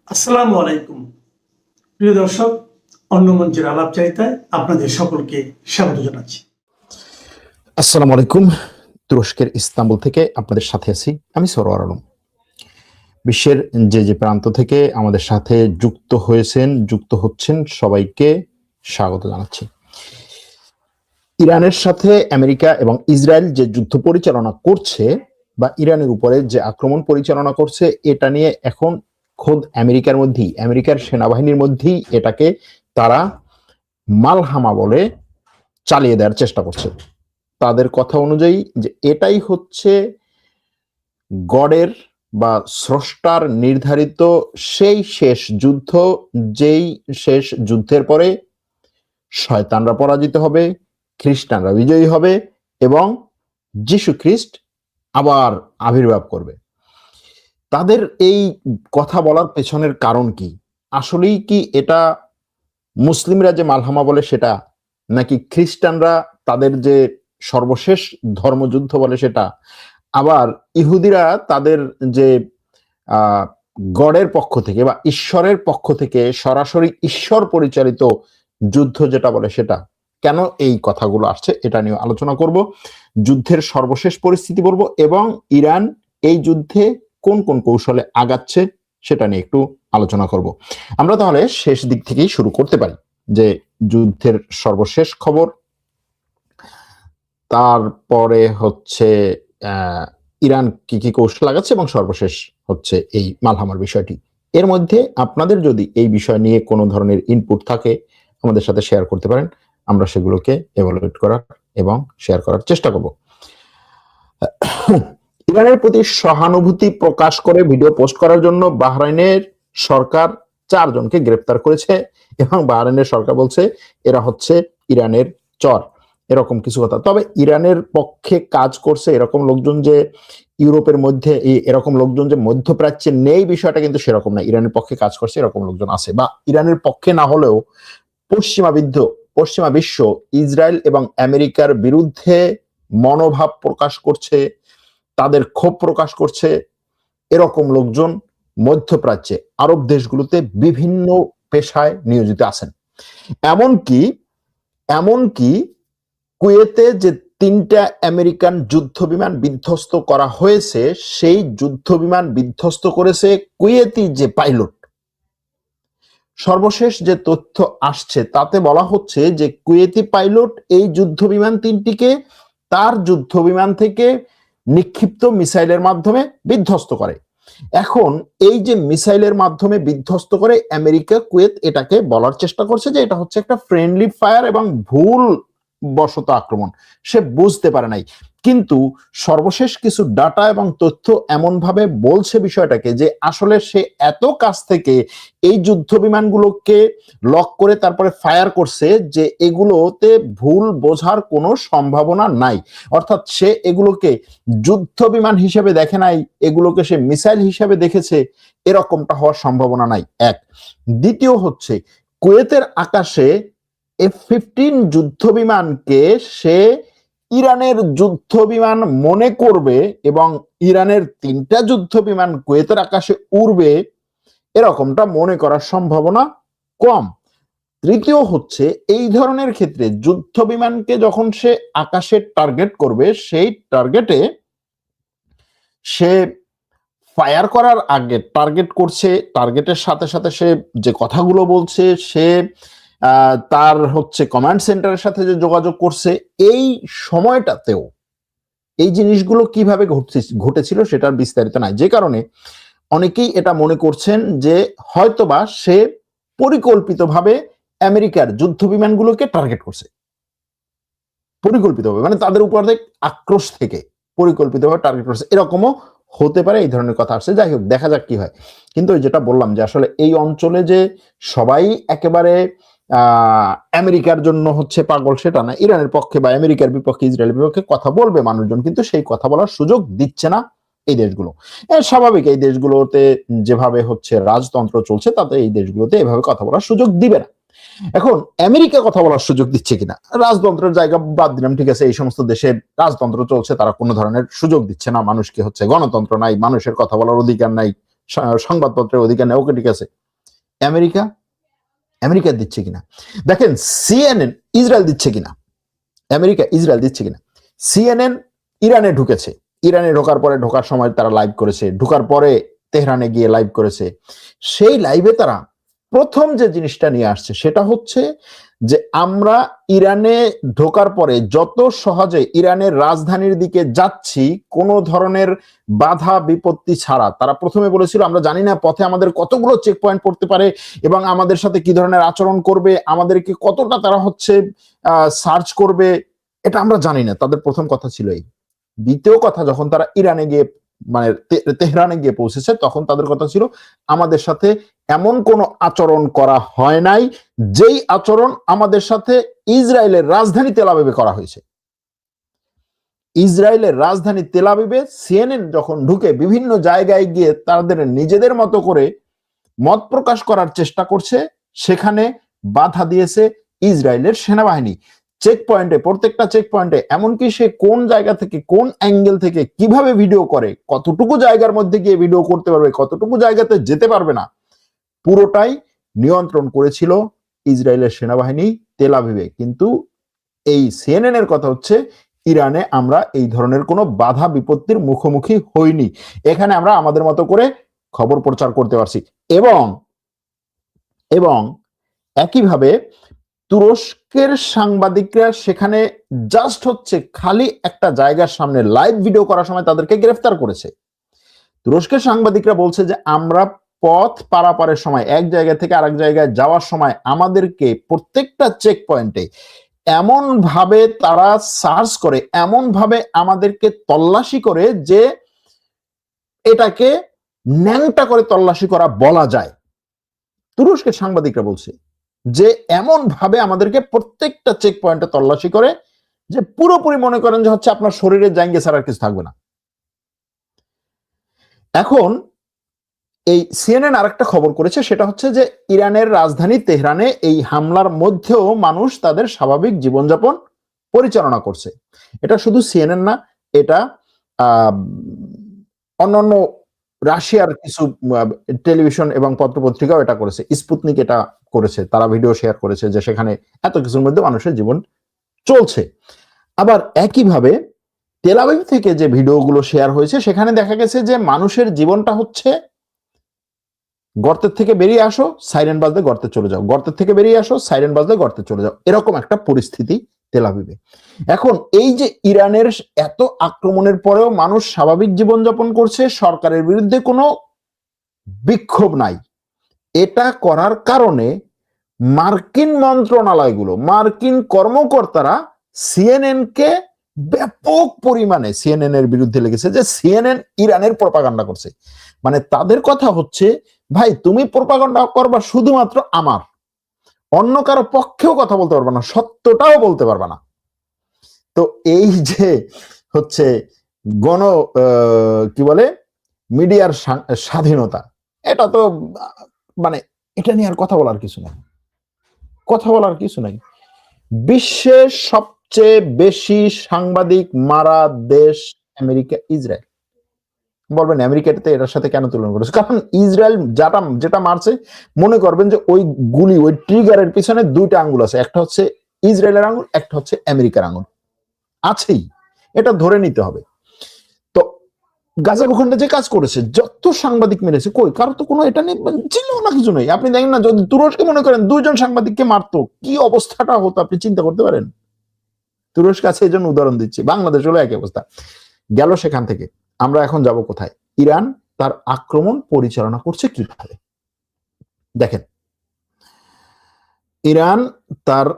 আসসালামু আলাইকুম প্রিয় দর্শক, অন্য মঞ্চের আলাপচারিতায় আপনাদের সকলকে স্বাগত জানাচ্ছি। আসসালামু আলাইকুম। তুরস্কের ইস্তাম্বুল থেকে আপনাদের সাথে আছি আমি সরোয়ার আলম। বিশ্বের যে প্রান্ত থেকে আমাদের সাথে যুক্ত হচ্ছেন সবাইকে স্বাগত জানাচ্ছি। ইরানের সাথে আমেরিকা এবং ইসরায়েল যে যুদ্ধ পরিচালনা করছে বা ইরানের উপরে যে আক্রমণ পরিচালনা করছে, এটা নিয়ে এখন খোদ আমেরিকার সেনাবাহিনীর মধ্যেই এটাকে তারা মালহামা বলে চালিয়ে দেওয়ার চেষ্টা করছে। তাদের কথা অনুযায়ী যে এটাই হচ্ছে গডের বা স্রষ্টার নির্ধারিত সেই শেষ যুদ্ধ, যেই শেষ যুদ্ধের পরে শয়তানরা পরাজিত হবে, খ্রিস্টানরা বিজয়ী হবে এবং যিশু খ্রিস্ট আবার আবির্ভাব করবে। তাদের এই কথা বলার পেছনের কারণ কি? আসলেই কি এটা মুসলিমরা যে মালহামা বলে সেটা, নাকি খ্রিস্টানরা তাদের যে সর্বশেষ ধর্মযুদ্ধ বলে সেটা, আবার ইহুদিরা তাদের যে গডের পক্ষ থেকে বা ঈশ্বরের পক্ষ থেকে সরাসরি ঈশ্বর পরিচালিত যুদ্ধ যেটা বলে সেটা? কেন এই কথাগুলো আসছে এটা নিয়ে আলোচনা করব, যুদ্ধের সর্বশেষ পরিস্থিতি বলবো এবং ইরান এই যুদ্ধে কোন কোন কৌশলে আগাচ্ছে সেটা নিয়ে একটু আলোচনা করব। আমরা তাহলে শেষ দিক থেকেই শুরু করতে পারি, যে যুদ্ধের সর্বশেষ খবর, তারপরে হচ্ছে ইরান কি কি কৌশল লাগাচ্ছে এবং সর্বশেষ হচ্ছে এই মালহামার বিষয়টি। এর মধ্যে আপনাদের যদি এই বিষয় নিয়ে কোনো ধরনের ইনপুট থাকে আমাদের সাথে শেয়ার করতে পারেন, আমরা সেগুলোকে এভালুয়েট করার এবং শেয়ার করার চেষ্টা করব। ইরানের প্রতি সহানুভূতি প্রকাশ করে ভিডিও পোস্ট করার জন্য বাহরাইনের সরকার 4 জনকে গ্রেফতার করেছে এবং বাহরাইনের সরকার বলছে এরা হচ্ছে ইরানের চর, এরকম কিছু কথা। তবে ইরানের পক্ষে কাজ করছে এরকম লোকজন যে ইউরোপের মধ্যে, এরকম লোকজন যে মধ্যপ্রাচ্যে নেই বিষয়টা কিন্তু সেরকম না। ইরানের পক্ষে কাজ করছে এরকম লোকজন আছে, বা ইরানের পক্ষে না হলেও পশ্চিমা বিশ্ব ইসরায়েল এবং আমেরিকার বিরুদ্ধে মনোভাব প্রকাশ করছে, তাদের ক্ষোভ প্রকাশ করছে, এরকম লোকজন মধ্যপ্রাচ্যে আরব দেশগুলোতে বিভিন্ন পেশায় নিয়োজিত আছেন। এমনকি কুয়েতে যে 3টা আমেরিকান যুদ্ধ বিমান বিধ্বস্ত করা হয়েছে, সেই যুদ্ধ বিমান বিধ্বস্ত করেছে কুয়েতি যে পাইলট। সর্বশেষ যে তথ্য আসছে তাতে বলা হচ্ছে যে কুয়েতি পাইলট এই যুদ্ধ বিমান 3টিকে তার যুদ্ধ বিমান থেকে নিক্ষিপ্ত মিসাইলের মাধ্যমে বিধ্বস্ত করে। এখন এই যে মিসাইলের মাধ্যমে বিধ্বস্ত করে আমেরিকা, কুয়েত এটাকে বলার চেষ্টা করছে যে এটা হচ্ছে একটা ফ্রেন্ডলি ফায়ার এবং ভুল বশত আক্রমণ, সে বুঝতে পারে নাই। কিন্তু সর্বশেষ কিছু ডাটা এবং তথ্য এমন ভাবে বলছে বিষয়টাকে যে আসলে সে এত কাছ থেকে এই যুদ্ধ বিমানগুলোকে লক করে তারপরে ফায়ার করছে যে এগুলোতে ভুল বোঝার কোনো সম্ভাবনা নাই। অর্থাৎ সে এগুলোকে যুদ্ধ বিমান হিসেবে দেখে নাই, এগুলোকে সে মিসাইল হিসেবে দেখেছে, এরকমটা হওয়ার সম্ভাবনা নাই। এক। দ্বিতীয় হচ্ছে কুয়েতের আকাশে F-15 যুদ্ধ বিমানকে সে ইরানের যুদ্ধ বিমান মনে করবে এবং ইরানের 3টা যুদ্ধ বিমান কুয়েতের আকাশে উড়বে, এরকমটা মনে করার সম্ভাবনা কম। তৃতীয় হচ্ছে এই ধরনের ক্ষেত্রে যুদ্ধ বিমানকে যখন সে আকাশে টার্গেট করবে, সেই টার্গেটে সে ফায়ার করার আগে টার্গেট করছে, টার্গেটের সাথে সাথে সে যে কথাগুলো বলছে, সে তার হচ্ছে কমান্ড সেন্টারের সাথে যে যোগাযোগ করছে, এই সময়টাতেও এই জিনিসগুলো কিভাবে ঘটেছিল সেটার বিস্তারিত নাই। যে কারণে অনেকেই এটা মনে করছেন যে হয়তোবা সে পরিকল্পিতভাবে আমেরিকার যুদ্ধ বিমানগুলোকে টার্গেট করছে, পরিকল্পিতভাবে, মানে তাদের উপর আক্রোশ থেকে পরিকল্পিতভাবে টার্গেট করছে, এরকমও হতে পারে। এই ধরনের কথা আসছে। যাই হোক, দেখা যাক কি হয়। কিন্তু যেটা বললাম যে আসলে এই অঞ্চলে যে সবাই একেবারে আমেরিকার জন্য হচ্ছে পাগল সেটা না। ইরানের পক্ষে বা আমেরিকার বিপক্ষে, ইসরায়েলের বিপক্ষে কথা বলবে মানুষজন, কিন্তু সেই কথা বলার সুযোগ দিচ্ছে না এই দেশগুলো। স্বাভাবিক, এই দেশগুলোতে যেভাবে হচ্ছে রাজতন্ত্র চলছে তাতে এই দেশগুলোতে এভাবে কথা বলার সুযোগ দিবে না। এখন আমেরিকা কথা বলার সুযোগ দিচ্ছে কিনা, রাজতন্ত্রের জায়গা বাদ দিলাম, ঠিক আছে, এই সমস্ত দেশে রাজতন্ত্র চলছে, তারা কোনো ধরনের সুযোগ দিচ্ছে না মানুষকে, হচ্ছে গণতন্ত্র নাই, মানুষের কথা বলার অধিকার নাই, সংবাদপত্রের অধিকার নেই, ওকে ঠিক আছে। আমেরিকা আমেরিকা দিচ্ছে কিনা দেখেন, সিএনএন ইসরায়েল দিচ্ছে কিনা, আমেরিকা ইসরায়েল দিচ্ছে কিনা। সিএনএন ইরানে ঢুকেছে, ইরানে ঢোকার সময় তারা লাইভ করেছে, ঢোকার পরে তেহরানে গিয়ে লাইভ করেছে। সেই লাইভে তারা প্রথম যে জিনিসটা নিয়ে আসছে সেটা হচ্ছে যে আমরা ইরানে ঢোকার পরে যত সহজে ইরানের রাজধানীর দিকে যাচ্ছি কোনো ধরনের বাধা বিপত্তি ছাড়া, তারা প্রথমে বলেছিল আমরা জানি না পথে আমাদের কতগুলো চেক পয়েন্ট পড়তে পারে এবং আমাদের সাথে কি ধরনের আচরণ করবে, আমাদেরকে কতটা তারা হচ্ছে সার্চ করবে, এটা আমরা জানি না। তাদের প্রথম কথা ছিল এই। দ্বিতীয় কথা, যখন তারা ইরানে গিয়ে মানে তেহরানে গিয়ে পৌঁছেছে তখন তাদের কথা ছিল আমাদের সাথে এমন কোনো আচরণ করা হয় নাই যেই আচরণ আমাদের সাথে ইসরায়েলের রাজধানী তেল আবিবে করা হয়েছে। ইসরায়েলের রাজধানী তেল আবিবে সিএনএন যখন ঢুকে বিভিন্ন জায়গায় গিয়ে তাদের নিজেদের মতো করে মত প্রকাশ করার চেষ্টা করছে, সেখানে বাধা দিয়েছে ইসরায়েলের সেনাবাহিনী। চেক পয়েন্টে, প্রত্যেকটা চেক পয়েন্টে, এমনকি সে কোন জায়গা থেকে কোন অ্যাঙ্গেল থেকে কিভাবে ভিডিও করে, কতটুকু জায়গার মধ্যে গিয়ে ভিডিও করতে পারবে, কতটুকু জায়গাতে যেতে পারবে না, পুরোটাই নিয়ন্ত্রণ করেছিল ইসরায়েলের সেনাবাহিনী তেল আবিবে। কিন্তু এই সিএনএন এর কথা হচ্ছে ইরানে আমরা এই ধরনের কোনো বাধা বিপত্তির মুখোমুখি হইনি, এখানে আমরা আমাদের মতো করে খবর প্রচার করতে পারছি। এবং একইভাবে তুরস্কের সাংবাদিকরা সেখানে জাস্ট হচ্ছে খালি একটা জায়গার সামনে লাইভ ভিডিও করার সময় তাদেরকে গ্রেফতার করেছে। তুরস্কের সাংবাদিকরা বলছে যে আমরা পথ পারাপারের সময় এক জায়গা থেকে আরেক জায়গায় যাওয়ার সময় আমাদেরকে প্রত্যেকটা চেক পয়েন্টে এমন ভাবে তারা সার্চ করে, এমন ভাবে আমাদেরকে তল্লাশি করে যে এটাকে ন্যাংটা করে তল্লাশি করা বলা যায়। তুরস্কের সাংবাদিকরা বলছে যে এমন ভাবে আমাদেরকে প্রত্যেকটা চেক পয়েন্টে তল্লাশি করে যে পুরোপুরি মনে করেন যে হচ্ছে আপনার শরীরের জাঙ্গে ছাড়া কিছু থাকবে না। এখন এই সিএনএন আরেকটা খবর করেছে, সেটা হচ্ছে যে ইরানের রাজধানী তেহরানে এই হামলার মধ্যেও মানুষ তাদের স্বাভাবিক জীবনযাপন পরিচালনা করছে। এটা শুধু সিএনএন না, এটা অন্যান্য রাশিয়ার কিছু টেলিভিশন এবং পত্রপত্রিকাও এটা করেছে। স্পুতনিক এটা করেছে, তারা ভিডিও শেয়ার করেছে যে সেখানে এত কিছুর মধ্যে মানুষের জীবন চলছে। আবার একইভাবে তেল আবিব থেকে যে ভিডিওগুলো শেয়ার হয়েছে সেখানে দেখা গেছে যে মানুষের জীবনটা হচ্ছে গর্তের থেকে বেরিয়ে আসো, সাইরেন বাজলে গর্তে চলে যাও, গর্তের থেকে বেরিয়ে আসো, সাইরেন বাজলে গর্তে চলে যাও, এরকম একটা পরিস্থিতি তেল আবিবে। এখন এই যে ইরানের এত আক্রমণের পরেও মানুষ স্বাভাবিক জীবনযাপন করছে, সরকারের বিরুদ্ধে কোনো বিক্ষোভ নাই, এটা করার কারণে মার্কিন মন্ত্রণালয়গুলো, মার্কিন কর্মকর্তারা সিএনএন কে ব্যাপক পরিমাণে সিএনএন এর বিরুদ্ধে লেগেছে যে সিএনএন ইরানের প্রপাগান্ডা করছে। মানে তাদের কথা হচ্ছে ভাই তুমি প্রপাগান্ডা করবা শুধুমাত্র আমার, অন্য কারো পক্ষেও কথা বলতে পারবা না, সত্যটাও বলতে পারবা না। তো এই যে হচ্ছে গণ কি বলে মিডিয়ার স্বাধীনতা, এটা তো মানে এটা নিয়ে আর কথা বলার কিছু নাই, কথা বলার কিছু নাই। বিশ্বের সবচেয়ে বেশি সাংবাদিক মারা দেশ আমেরিকা, ইসরায়েল। বলবেন আমেরিকাতে এটার সাথে কেন তুলনা করেছে? কারণ ইসরায়েল যেটা মারছে মনে করবেন যে ওই গুলি, ওই ট্রিগারের পিছনে দুইটা আঙ্গুল আছে, একটা হচ্ছে ইসরায়েলের আঙ্গুল, একটা হচ্ছে আমেরিকার আঙ্গুল, আছেই, এটা ধরে নিতে হবে। তো গাজা ভূখণ্ডে যে কাজ করেছে, যত সাংবাদিক মেরেছে, কই কারো তো কোনো এটা নেই, ছিল না, কিছু নেই। আপনি দেখেন না, যদি তুরস্কে মনে করেন দুইজন সাংবাদিককে মারতো কি অবস্থাটা হতো আপনি চিন্তা করতে পারেন। তুরস্ক আছে এই জন্য উদাহরণ দিচ্ছি, বাংলাদেশ হলো একই অবস্থা। গেল সেখান থেকে আমরা এখন যাব কোথায়? ইরান তার আক্রমণ পরিচালনা করছে কিভাবে দেখেন। ইরান তার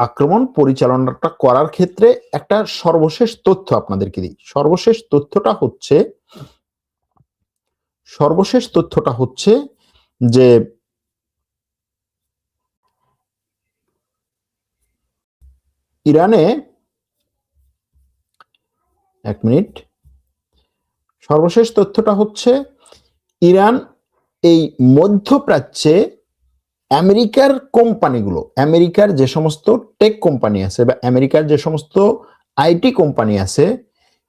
আক্রমণ পরিচালনাটা করার ক্ষেত্রে একটা সর্বশেষ তথ্য আপনাদেরকে দিই। সর্বশেষ তথ্যটা হচ্ছে যে ইরানে, এক মিনিট, সর্বশেষ তথ্যটা হচ্ছে ইরান এই মধ্যপ্রাচ্যে আমেরিকার কোম্পানিগুলো, আমেরিকার যে সমস্ত টেক কোম্পানি আছে বা আমেরিকার যে সমস্ত আইটি কোম্পানি আছে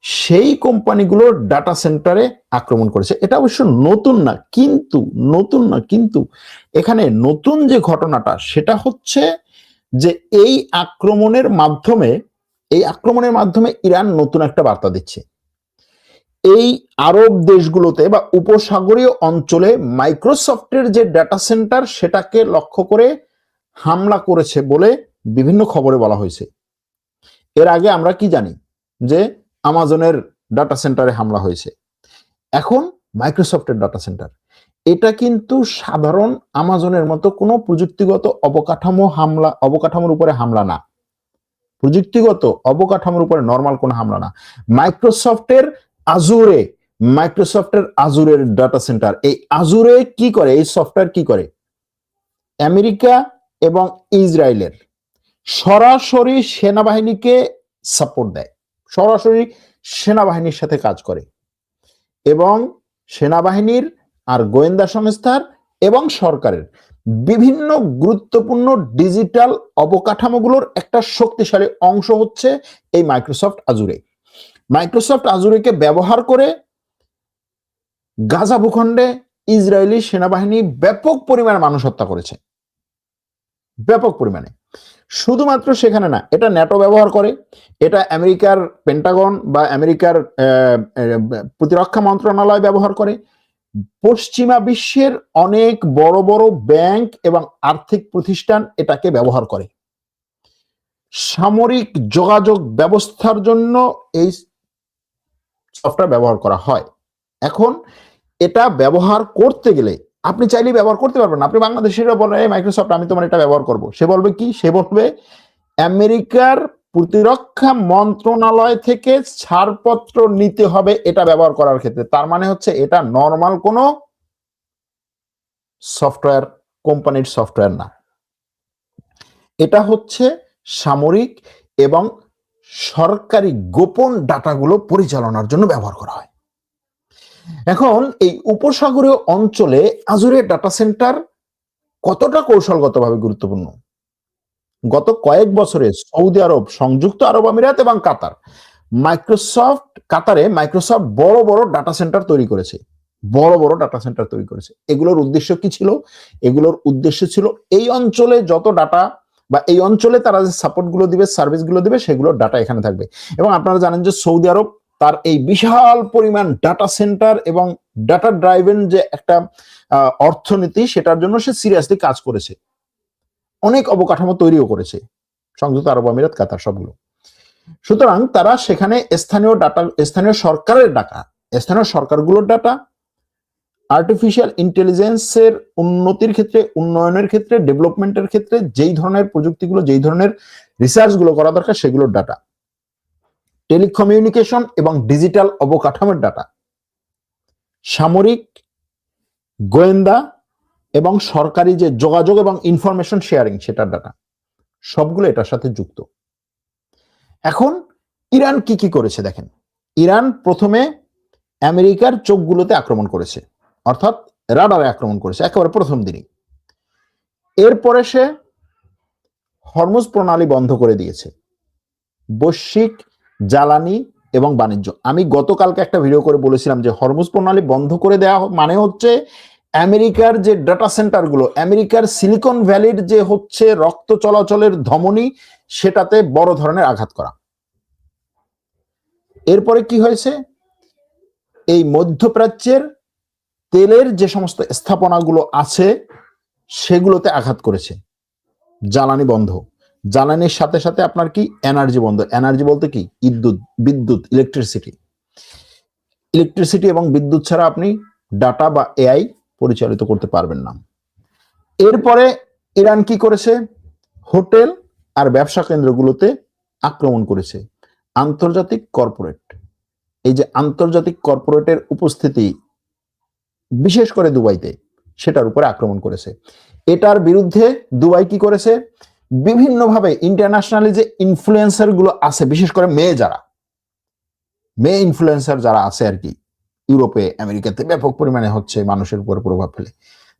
সেই কোম্পানিগুলোর ডাটা সেন্টারে আক্রমণ করেছে। এটা অবশ্য নতুন না, কিন্তু এখানে নতুন যে ঘটনাটা সেটা হচ্ছে যে এই আক্রমণের মাধ্যমে ইরান নতুন একটা বার্তা দিচ্ছে। এই আরব দেশগুলোতে বা উপসাগরীয় অঞ্চলে মাইক্রোসফটের যে ডাটা সেন্টার সেটাকে লক্ষ্য করে হামলা করেছে বলে বিভিন্ন খবরে বলা হয়েছে। এর আগে আমরা কি জানি যে আমাজনের ডাটা সেন্টারে হামলা হয়েছে, এখন মাইক্রোসফটের ডাটা সেন্টার। এটা কিন্তু সাধারণ আমাজনের মতো কোনো প্রযুক্তিগত অবকাঠামোর উপরে হামলা না, প্রযুক্তিগত অবকাঠামোর উপরে নর্মাল কোনো হামলা না। মাইক্রোসফটের আজুরের ডাটা সেন্টার, এই আজুরে কি করে, এই সফটওয়্যার কি করে, আমেরিকা এবং ইসরায়েলের সরাসরি সেনাবাহিনীকে সাপোর্ট দেয়, সরাসরি সেনাবাহিনীর সাথে কাজ করে এবং সেনাবাহিনীর আর গোয়েন্দা সংস্থার এবং সরকারের বিভিন্ন গুরুত্বপূর্ণ ডিজিটাল অবকাঠামোগুলোর একটা শক্তিশালী অংশ হচ্ছে এই মাইক্রোসফট আজুরেকে ব্যবহার করে গাজা ভূখণ্ডে ইসরায়েলি সেনাবাহিনী ব্যাপক পরিমাণে মানুষ হত্যা করেছে, ব্যাপক পরিমাণে। শুধুমাত্র সেখানে না, এটা ন্যাটো ব্যবহার করে, এটা আমেরিকার পেন্টাগন বা আমেরিকার প্রতিরক্ষা মন্ত্রণালয় ব্যবহার করে, পশ্চিমা বিশ্বের অনেক বড় বড় ব্যাংক এবং আর্থিক প্রতিষ্ঠান এটাকে ব্যবহার করে। সামরিক যোগাযোগ ব্যবস্থার জন্য এই সফটওয়্যার ব্যবহার করা হয়। এখন এটা ব্যবহার করতে গেলে আপনি চাইলেই ব্যবহার করতে পারবেন না। আপনি বাংলাদেশের বলেন এই মাইক্রোসফট আমি তোমার এটা ব্যবহার করব, সে বলবে কি, সে বলবে আমেরিকার প্রতিরক্ষা মন্ত্রণালয় থেকে ছাড়পত্র নিতে হবে এটা ব্যবহার করার ক্ষেত্রে। তার মানে হচ্ছে এটা নর্মাল কোনো সফটওয়্যার, কোম্পানির সফটওয়্যার না, এটা হচ্ছে সামরিক এবং সরকারি গোপন ডাটাগুলো পরিচালনার জন্য ব্যবহার করা হয়। এখন এই উপসাগরীয় অঞ্চলে আজুরের ডাটা সেন্টার কতটা কৌশলগতভাবে গুরুত্বপূর্ণ, গত কয়েক বছরে সৌদি আরব, সংযুক্ত আরব আমিরাত এবং কাতারে মাইক্রোসফট বড় বড় ডাটা সেন্টার তৈরি করেছে, এগুলোর উদ্দেশ্য কি ছিল? এগুলোর উদ্দেশ্য ছিল এই অঞ্চলে যত ডাটা বা এই অঞ্চলে তারা যে সাপোর্ট গুলো দিবে, সার্ভিস গুলো দিবে, সেগুলোর ডাটা এখানে থাকবে। এবং আপনারা জানেন যে সৌদি আরব তার এই বিশাল পরিমাণ ডাটা সেন্টার এবং ডাটা ড্রাইভেন যে একটা অর্থনীতি, সেটার জন্য সে সিরিয়াসলি কাজ করেছে, অনেক অবকাঠামো তৈরিও করেছে, সংযুক্ত আরব আমিরাত, কাতার, সবগুলো। সুতরাং তারা সেখানে স্থানীয় সরকারগুলোর ডাটা, আর্টিফিশিয়াল ইন্টেলিজেন্সের উন্নতির ক্ষেত্রে, উন্নয়নের ক্ষেত্রে, ডেভেলপমেন্টের ক্ষেত্রে যেই ধরনের প্রযুক্তিগুলো, যেই ধরনের রিসার্চ গুলো করা দরকার, সেগুলোর ডাটা, টেলিকমিউনিকেশন এবং ডিজিটাল অবকাঠামোর ডাটা, সামরিক, গোয়েন্দা এবং সরকারি যে যোগাযোগ এবং ইনফরমেশন শেয়ারিং, সেটার ডাটা, সবগুলো এটার সাথে যুক্ত। এখন ইরান কি কি করেছে দেখেন। ইরান প্রথমে আমেরিকার চোখগুলোতে আক্রমণ করেছে, অর্থাৎ রাডারে আক্রমণ করেছে একেবারে প্রথম দিনই। এরপরে সে হরমুজ প্রণালী বন্ধ করে দিয়েছে, বৈশ্বিক জ্বালানি এবং বাণিজ্য। আমি গতকালকে একটা ভিডিও করে বলেছিলাম যে হরমুজ প্রণালী বন্ধ করে দেওয়া মানে হচ্ছে আমেরিকার যে ডাটা সেন্টার গুলো, আমেরিকার সিলিকন ভ্যালির যে হচ্ছে রক্ত চলাচলের ধমনী, সেটাতে বড় ধরনের আঘাত করা। এরপরে কি হয়েছে, এই মধ্যপ্রাচ্যের তেলের যে সমস্ত স্থাপনাগুলো আছে সেগুলোতে আঘাত করেছে, জ্বালানি বন্ধ, জ্বালানির সাথে সাথে আপনার কি এনার্জি বন্ধ। এনার্জি বলতে কি, বিদ্যুৎ, ইলেকট্রিসিটি এবং বিদ্যুৎ ছাড়া আপনি ডাটা বা এআই পরিচালিত করতে পারবেন না। এরপরে ইরান কি করেছে, হোটেল আর ব্যবসা কেন্দ্রগুলোতে আক্রমণ করেছে। আন্তর্জাতিক কর্পোরেট, এই যে আন্তর্জাতিক কর্পোরেটের উপস্থিতি বিশেষ করে দুবাইতে, সেটার উপরে আক্রমণ করেছে। এটার বিরুদ্ধে দুবাই কি করেছে, বিভিন্নভাবে ইন্টারন্যাশনালি যে ইনফ্লুয়েন্সার গুলো আছে, বিশেষ করে মেয়ে ইনফ্লুয়েন্সার যারা আছে আর কি, ইউরোপে, আমেরিকাতে ব্যাপক পরিমাণে হচ্ছে মানুষের উপর প্রভাব ফেলে,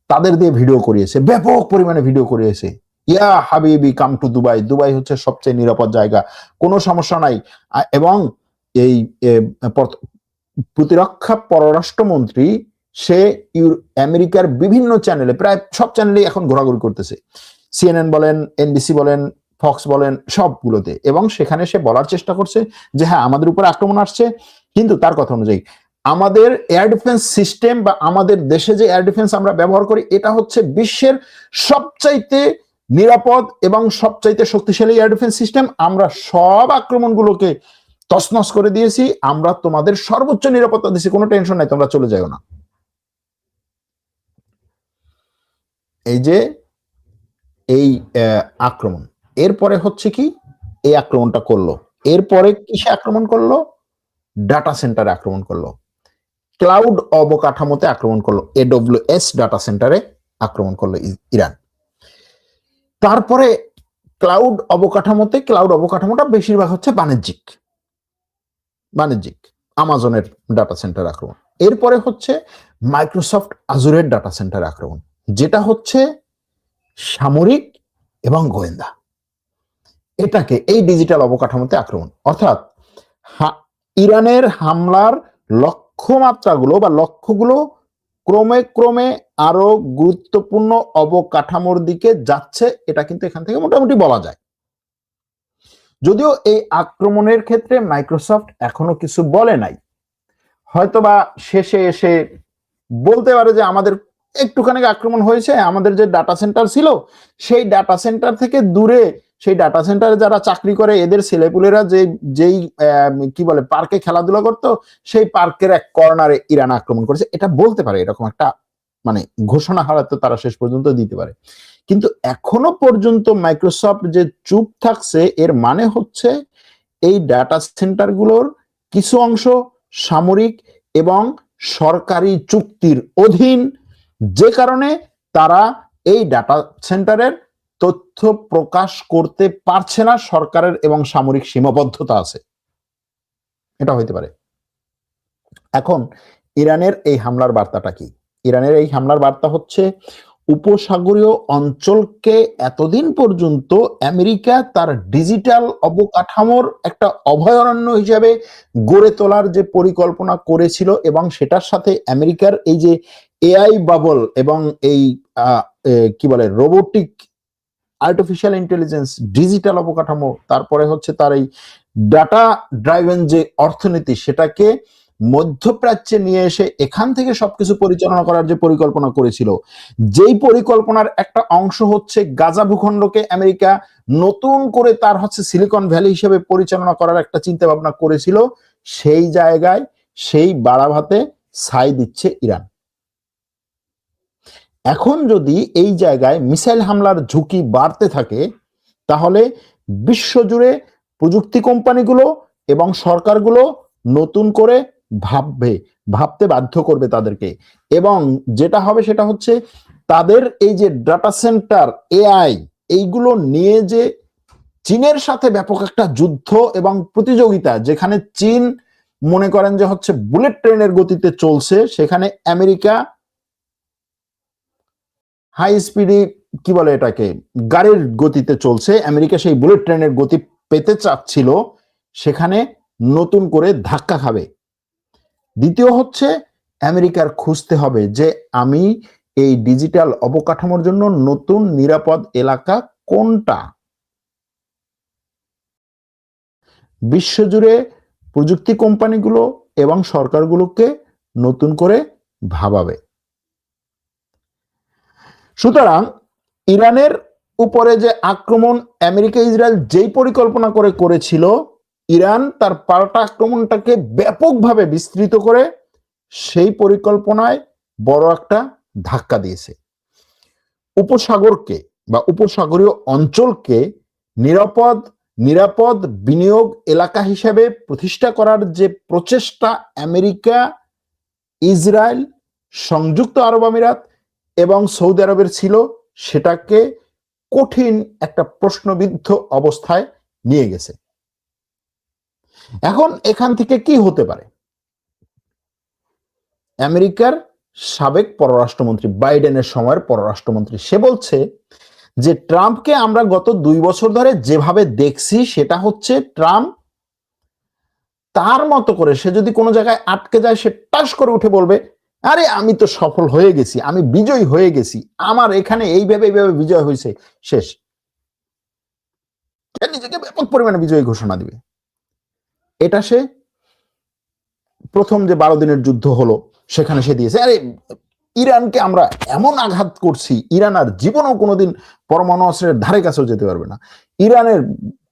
তাদের দিয়ে ভিডিও করিয়েছে, ব্যাপক পরিমাণে ভিডিও করিয়েছে। ইয়া হাবিবি কাম টু দুবাই, দুবাই হচ্ছে সবচেয়ে নিরাপদ জায়গা, কোনো সমস্যা নাই। এবং এই প্রতিরক্ষা পররাষ্ট্রমন্ত্রী সে আমেরিকার বিভিন্ন চ্যানেলে, প্রায় সব চ্যানেলে এখন ঘোরাঘুরি করতেছে, সিএনএন বলেন, এনবিসি বলেন, ফক্স বলেন, সবগুলোতে, এবং সেখানে সে বলার চেষ্টা করছে যে হ্যাঁ আমাদের উপর আক্রমণ আসছে, কিন্তু তার কথা অনুযায়ী আমাদের এয়ার ডিফেন্স সিস্টেম বা আমাদের দেশে যে এয়ার ডিফেন্স আমরা ব্যবহার করি এটা হচ্ছে বিশ্বের সবচাইতে নিরাপদ এবং সবচাইতে শক্তিশালী এয়ার ডিফেন্স সিস্টেম। আমরা সব আক্রমণগুলোকে তছনছ করে দিয়েছি, আমরা তোমাদের সর্বোচ্চ নিরাপত্তা দিয়েছি, কোনো টেনশন নাই, তোমরা চলে যাও না। এই যে এই আক্রমণ, এরপরে হচ্ছে কি, এই আক্রমণটা করলো, এরপরে কিসে আক্রমণ করলো? ডাটা সেন্টারে আক্রমণ করলো, ক্লাউড অবকাঠামোতে আক্রমণ করলো, AWS ডাটা সেন্টারে আক্রমণ করলো ইরান। তারপরে ক্লাউড অবকাঠামোটা বেশিরভাগ হচ্ছে বাণিজ্যিক আমাজনের ডাটা সেন্টার আক্রমণ। এরপরে হচ্ছে মাইক্রোসফট আজুরের ডাটা সেন্টার আক্রমণ, যেটা হচ্ছে সামরিক এবং গোয়েন্দা, এটাকে এই ডিজিটাল অবকাঠামোতে আক্রমণ। অর্থাৎ ইরানের হামলার লক্ষ্যমাত্রাগুলো বা লক্ষ্যগুলো ক্রমে ক্রমে আরো গুরুত্বপূর্ণ অবকাঠামোর দিকে যাচ্ছে, এটা কিন্তু এখান থেকে মোটামুটি বলা যায়। যদিও এই আক্রমণের ক্ষেত্রে মাইক্রোসফট এখনো কিছু বলে নাই, হয়তোবা শেষে এসে বলতে পারে যে আমাদের একটুখানি আক্রমণ হয়েছে, আমাদের যে ডাটা সেন্টার ছিল সেই ডাটা সেন্টার থেকে দূরে, সেই ডাটা সেন্টারে যারা চাকরি করে এদের ছেলেপুলেরা যেই কি বলে পার্কে খেলাধুলা করতো, সেই পার্কের এক কর্নারে ইরান আক্রমণ করেছে, এটা বলতে পারে, এরকম একটা মানে ঘোষণা হয়তো তারা শেষ পর্যন্ত দিতে পারে। কিন্তু এখনো পর্যন্ত মাইক্রোসফট যে চুপ থাকছে, এর মানে হচ্ছে এই ডাটা সেন্টারগুলোর কিছু অংশ সামরিক এবং সরকারি চুক্তির অধীন, যে কারণে তারা এই ডাটা সেন্টারের তথ্য প্রকাশ করতে পারছে না, সরকারের এবং সামরিক সীমাবদ্ধতা আছে, এটা হইতে পারে। এখন ইরানের এই হামলার বার্তাটা কি? ইরানের এই হামলার বার্তা হচ্ছে উপসাগরীয় অঞ্চলকে এতদিন পর্যন্ত আমেরিকা তার ডিজিটাল অবকাঠামোর একটা অভয়ারণ্য হিসাবে গড়ে তোলার যে পরিকল্পনা করেছিল, এবং সেটার সাথে আমেরিকার এই যে এআই বাবল এবং এই কি বলে রোবোটিক আর্টিফিশিয়াল ইন্টেলিজেন্স ডিজিটাল অবকাঠামো, তারপরে হচ্ছে তার এই ডাটা ড্রাইভেন যে অর্থনীতি, সেটাকে মধ্যপ্রাচ্যে নিয়ে এসে এখান থেকে সবকিছু পরিচালনা করার যে পরিকল্পনা করেছিল, যেই পরিকল্পনার একটা অংশ হচ্ছে গাজা ভূখণ্ডকে আমেরিকা নতুন করে তার হচ্ছে সিলিকন ভ্যালি হিসেবে পরিচালনা করার একটা চিন্তা ভাবনা করেছিল, সেই জায়গায় সেই বাড়াভাতে ছাই দিচ্ছে ইরান। এখন যদি এই জায়গায় মিসাইল হামলার ঝুঁকি বাড়তে থাকে, তাহলে বিশ্বজুড়ে প্রযুক্তি কোম্পানিগুলো এবং সরকারগুলো নতুন করে ভাবতে বাধ্য করবে তাদেরকে, এবং যেটা হবে সেটা হচ্ছে তাদের এই যে ডাটা সেন্টার, এআই, এইগুলো নিয়ে যে চীনের সাথে ব্যাপক একটা যুদ্ধ এবং প্রতিযোগিতা, যেখানে চীন মনে করেন যে হচ্ছে বুলেট ট্রেনের গতিতে চলছে, সেখানে আমেরিকা হাই স্পিডে কি বলে এটাকে গাড়ির গতিতে চলছে, আমেরিকা সেই বুলেট ট্রেনের গতি পেতে চাচ্ছিল, সেখানে নতুন করে ধাক্কা খাবে। দ্বিতীয় হচ্ছে আমেরিকার খুঁজতে হবে যে আমি এই ডিজিটাল অবকাঠামোর জন্য নতুন নিরাপদ এলাকা কোনটা। বিশ্বজুড়ে প্রযুক্তি কোম্পানিগুলো এবং সরকারগুলোকে নতুন করে ভাবাবে। সুতরাং ইরানের উপরে যে আক্রমণ আমেরিকা ইসরায়েল যেই পরিকল্পনা করেছিল, ইরান তার পাল্টা আক্রমণটাকে ব্যাপকভাবে বিস্তৃত করে সেই পরিকল্পনায় বড় একটা ধাক্কা দিয়েছে। উপসাগরকে বা উপসাগরীয় অঞ্চলকে নিরাপদ বিনিয়োগ এলাকা হিসেবে প্রতিষ্ঠা করার যে প্রচেষ্টা আমেরিকা, ইসরায়েল, সংযুক্ত আরব আমিরাত এবং সৌদি আরবের ছিল, সেটাকে কঠিন একটা প্রশ্নবিদ্ধ অবস্থায় নিয়ে গেছে। এখন এখান থেকে কি হতে পারে? আমেরিকার সাবেক পররাষ্ট্রমন্ত্রী, বাইডেনের সময়ের পররাষ্ট্রমন্ত্রী, সে বলছে যে ট্রাম্পকে আমরা গত 2 বছর ধরে যেভাবে দেখছি, সেটা হচ্ছে ট্রাম্প তার মতো করে সে যদি কোনো জায়গায় আটকে যায়, সে টাস করে উঠে বলবে, আরে আমি তো সফল হয়ে গেছি, আমি বিজয়ী হয়ে গেছি, আমার এখানে এইভাবে বিজয় হয়েছে, শেষ। সে নিজেকে ব্যাপক পরিমাণে বিজয়ী ঘোষণা দিবে। এটা সে প্রথম যে 12 দিনের যুদ্ধ হলো সেখানে সে দিয়েছে, আরে ইরানকে আমরা এমন আঘাত করছি, ইরান আর জীবনেও কোনোদিন পরমাণু অস্ত্রের ধারে কাছেও যেতে পারবে না, ইরানের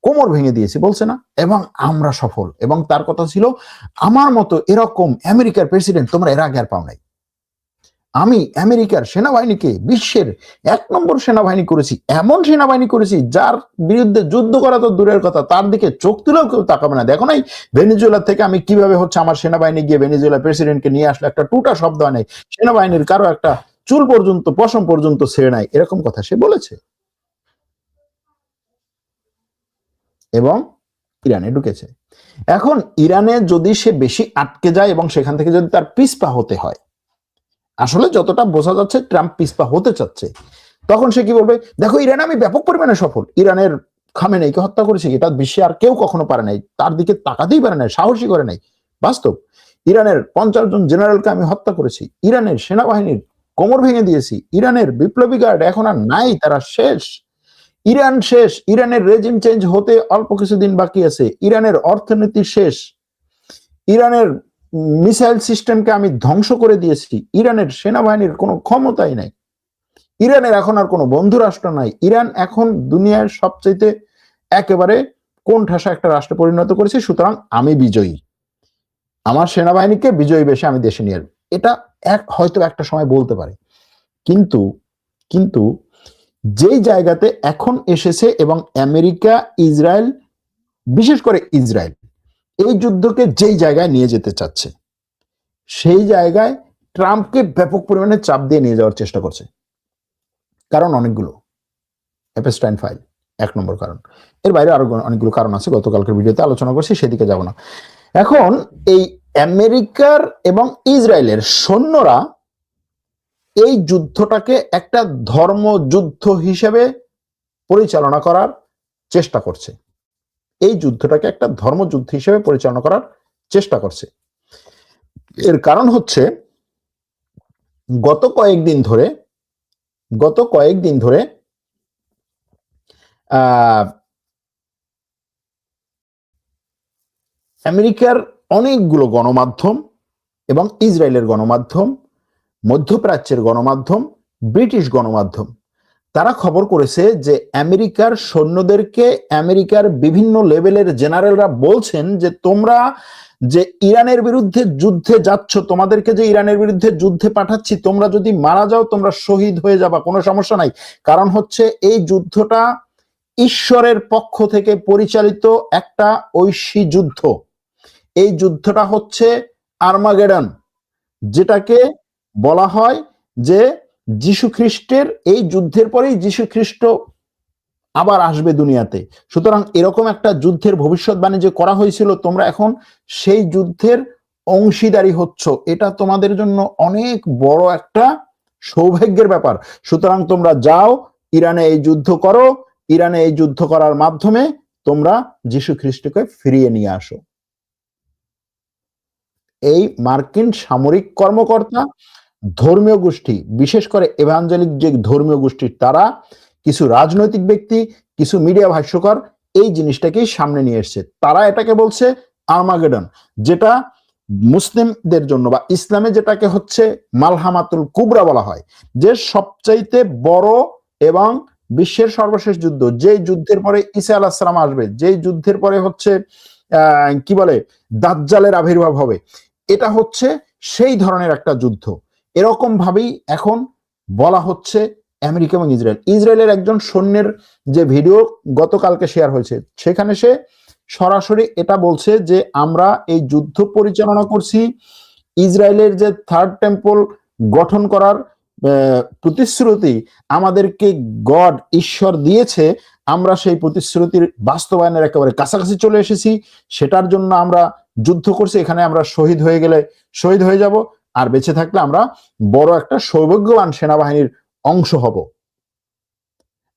কোমর ভেঙে দিয়েছি বলছে না, এবং আমরা সফল। এবং তার কথা ছিল, আমার মতো এরকম আমেরিকার প্রেসিডেন্ট তোমরা এর আগে আর পাও নাই, আমি আমেরিকার সেনাবাহিনীকে বিশ্বের 1 নম্বর সেনাবাহিনী করেছি, এমন সেনাবাহিনী করেছি যার বিরুদ্ধে যুদ্ধ করা তো দূরের কথা, তার দিকে চোখ তুলেও কেউ তাকাবে না। দেখো নাই ভেনিজুয়েলা থেকে আমি কিভাবে হচ্ছে আমার সেনাবাহিনী গিয়ে ভেনিজুয়েলা প্রেসিডেন্টকে নিয়ে আসলো, একটা টুটা শব্দ হয় নাই, সেনাবাহিনীর কারো একটা চুল পর্যন্ত পশম পর্যন্ত ছেড়ে নাই, এরকম কথা সে বলেছে। এবং ইরানে ঢুকেছে। এখন ইরানে যদি সে বেশি আটকে যায় এবং সেখান থেকে যদি তার পিছপা হতে হয়, আসলে যতটা বোঝা যাচ্ছে ট্রাম্প পিছপা হতে চাচ্ছে, তখন সে কি বলবে, দেখো ইরানে আমি ব্যাপক পরিমাণে সফল, ইরানের খামেনেইকে হত্যা করেছি, এটা বিশ্বে আর কেউ কখনো পারে নাই, তার দিকে তাকাতেই পারে নাই, সাহসী করে নাই। বাস্তব, ইরানের 50 জন জেনারেলকে আমি হত্যা করেছি, ইরানের সেনাবাহিনীর কোমর ভেঙে দিয়েছি, ইরানের বিপ্লবী গার্ড এখন আর নাই, তারা শেষ, ইরান শেষ, ইরানের রেজিম চেঞ্জ হতে অল্প কিছুদিন বাকি আছে, ইরানের অর্থনীতি শেষ, ইরানের মিসাইল সিস্টেমকে আমি ধ্বংস করে দিয়েছি, ইরানের সেনাবাহিনীর কোনো ক্ষমতাই নাই, ইরানের এখন আর কোনো বন্ধু রাষ্ট্র নাই, ইরান এখন দুনিয়ার সবচেয়ে একেবারে কোণঠাসা একটা রাষ্ট্রে পরিণত করেছে, সুতরাং আমি বিজয়ী, আমার সেনাবাহিনীকে বিজয়ী বেশে আমি দেশে নিয়ে আসবো। এটা হয়তো একটা সময় বলতে পারে, কিন্তু কিন্তু যেই জায়গাতে এখন এসেছে এবং আমেরিকা ইসরায়েল, বিশেষ করে ইসরায়েল এই যুদ্ধকে যেই জায়গায় নিয়ে যেতে চাচ্ছে, সেই জায়গায় ট্রাম্পকে ব্যাপক পরিমাণে চাপ দিয়ে নিয়ে যাওয়ার চেষ্টা করছে। কারণ অনেকগুলো, এপস্টাইন ফাইল 1 নম্বর কারণ, এর বাইরে আরো অনেকগুলো কারণ আছে, গতকালকের ভিডিওতে আলোচনা করছি, সেদিকে যাব না। এখন এই আমেরিকার এবং ইসরায়েলের সৈন্যরা এই যুদ্ধটাকে একটা ধর্মযুদ্ধ হিসেবে পরিচালনা করার চেষ্টা করছে, এই যুদ্ধটাকে একটা ধর্মযুদ্ধ হিসেবে পরিচালনা করার চেষ্টা করছে। এর কারণ হচ্ছে গত কয়েকদিন ধরে আমেরিকার অনেকগুলো গণমাধ্যম এবং ইসরায়েলের গণমাধ্যম, মধ্যপ্রাচ্যের গণমাধ্যম, ব্রিটিশ গণমাধ্যম, তারা খবর করেছে যে আমেরিকার সৈন্যদেরকে আমেরিকার বিভিন্ন লেভেলের জেনারেলরা বলছেন যে তোমরা যে ইরানের বিরুদ্ধে যুদ্ধে যাচ্ছ, তোমাদেরকে যে ইরানের বিরুদ্ধে যুদ্ধে পাঠাচ্ছি, তোমরা যদি মারা যাও তোমরা শহীদ হয়ে যাবা, কোনো সমস্যা নাই, কারণ হচ্ছে এই যুদ্ধটা ঈশ্বরের পক্ষ থেকে পরিচালিত একটা ঐশী যুদ্ধ, এই যুদ্ধটা হচ্ছে আর্মাগেডন, যেটাকে বলা হয় যে যীশু খ্রিস্টের, এই যুদ্ধের পরেই যীশু খ্রিস্ট আবার আসবে দুনিয়াতে, সুতরাং এরকম একটা যুদ্ধের ভবিষ্যৎবাণী যে করা হয়েছিল, তোমরা এখন সেই যুদ্ধের অংশীদারি হচ্ছ, এটা তোমাদের জন্য অনেক বড় একটা সৌভাগ্যের ব্যাপার, সুতরাং তোমরা যাও ইরানে এই যুদ্ধ করো, ইরানে এই যুদ্ধ করার মাধ্যমে তোমরা যীশু খ্রিস্টকে ফিরিয়ে নিয়ে আসো। এই মার্কিন সামরিক কর্মকর্তা, ধর্মীয় গোষ্ঠী, বিশেষ করে এভাঞ্জেলিক যে ধর্মীয় গোষ্ঠী, তারা, কিছু রাজনৈতিক ব্যক্তি, কিছু মিডিয়া ভাষ্যকার এই জিনিসটাকেই সামনে নিয়ে এসছে, তারা এটাকে বলছে আর্মাগেডন, যেটা মুসলিমদের জন্য বা ইসলামে যেটাকে হচ্ছে মালহামাতুল কুবরা বলা হয়, যে সবচাইতে বড় এবং বিশ্বের সর্বশেষ যুদ্ধ, যেই যুদ্ধের পরে ঈসা আলাইহিস সালাম আসবে, যেই যুদ্ধের পরে হচ্ছে কি বলে দাজ্জালের আবির্ভাব হবে, এটা হচ্ছে সেই ধরনের একটা যুদ্ধ, এরকম ভাবেই এখন বলা হচ্ছে আমেরিকা এবং ইসরায়েল। ইসরায়েলের একজন সৈন্যের যে ভিডিও গতকালকে শেয়ার হয়েছে, সেখানে সে সরাসরি এটা বলছে যে আমরা এই যুদ্ধ পরিচালনা করছি, ইসরায়েলের যে 3rd টেম্পল গঠন করার প্রতিশ্রুতি আমাদেরকে গড ঈশ্বর দিয়েছে, আমরা সেই প্রতিশ্রুতির বাস্তবায়নের একেবারে কাছাকাছি চলে এসেছি, সেটার জন্য আমরা যুদ্ধ করছি, এখানে আমরা শহীদ হয়ে গেলে শহীদ হয়ে যাব, আর বেঁচে থাকলে আমরা বড় একটা সৌভাগ্যবান সেনাবাহিনীর অংশ হব,